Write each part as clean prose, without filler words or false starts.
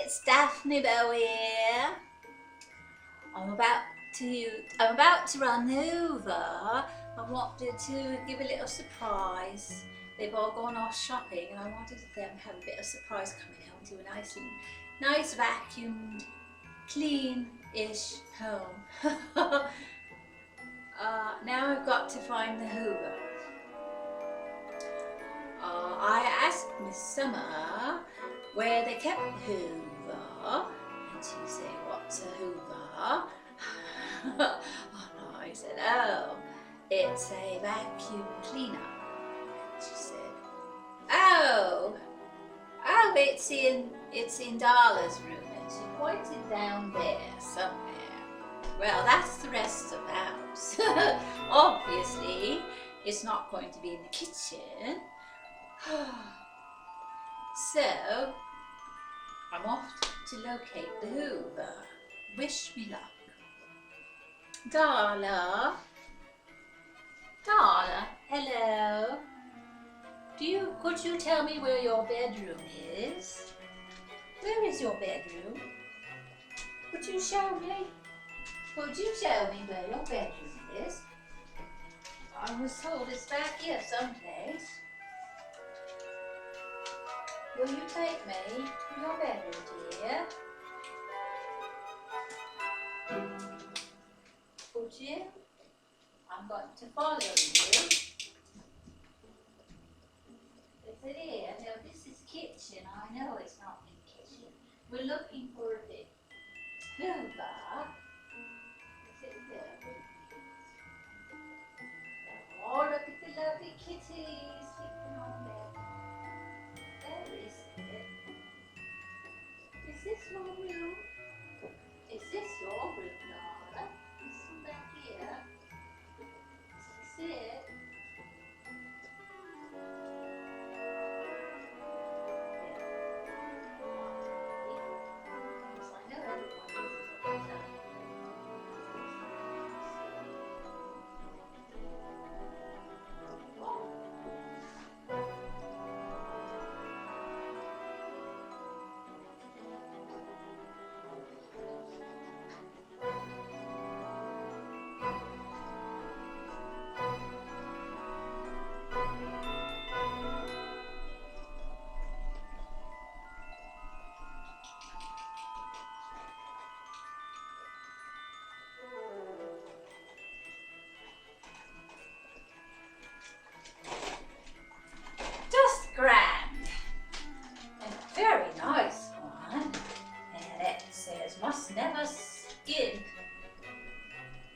it's Daphne here. I'm about to run Hoover. I wanted to give a little surprise. They've all gone off shopping and I wanted them to have a bit of surprise coming home to a nice vacuumed, clean-ish home. Now I've got to find the Hoover. I asked Miss Summer where they kept the Hoover, and she said, "What's a Hoover?" Oh no, I said, "Oh, it's a vacuum cleaner." And she said, "Oh, it's in Darla's room," and she pointed down there somewhere. Well, that's the rest of the house. Obviously, it's not going to be in the kitchen. So, I'm off to locate the Hoover. Wish me luck. Darla, hello. Could you tell me where your bedroom is? Where is your bedroom? Could you show me? Could you show me where your bedroom is? I was told it's back here someplace. Will you take me to your bedroom, dear? Would you? I'm going to follow you. Is it here? No, this is kitchen. I know it's not in the kitchen. We're looking for the Hoover. Is it there? Oh, look at the lovely kitties sleeping on there. Where is it? Is this your room? Is this your room, Darla? This one back here? Is this it? Grand. A very nice one. And it says, "Must never skid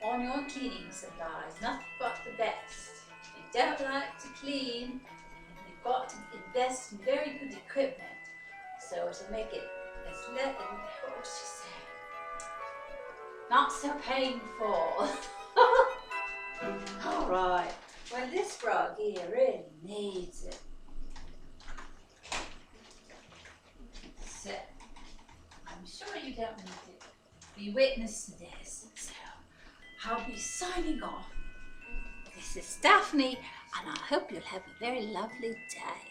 on your cleaning supplies. Nothing but the best. If you don't like to clean, you've got to invest in very good equipment so to make it what she say? Not so painful." All right. Well, this frog here really needs it. So, I'm sure you don't need to be witness to this, so I'll be signing off. This is Daphne, and I hope you'll have a very lovely day.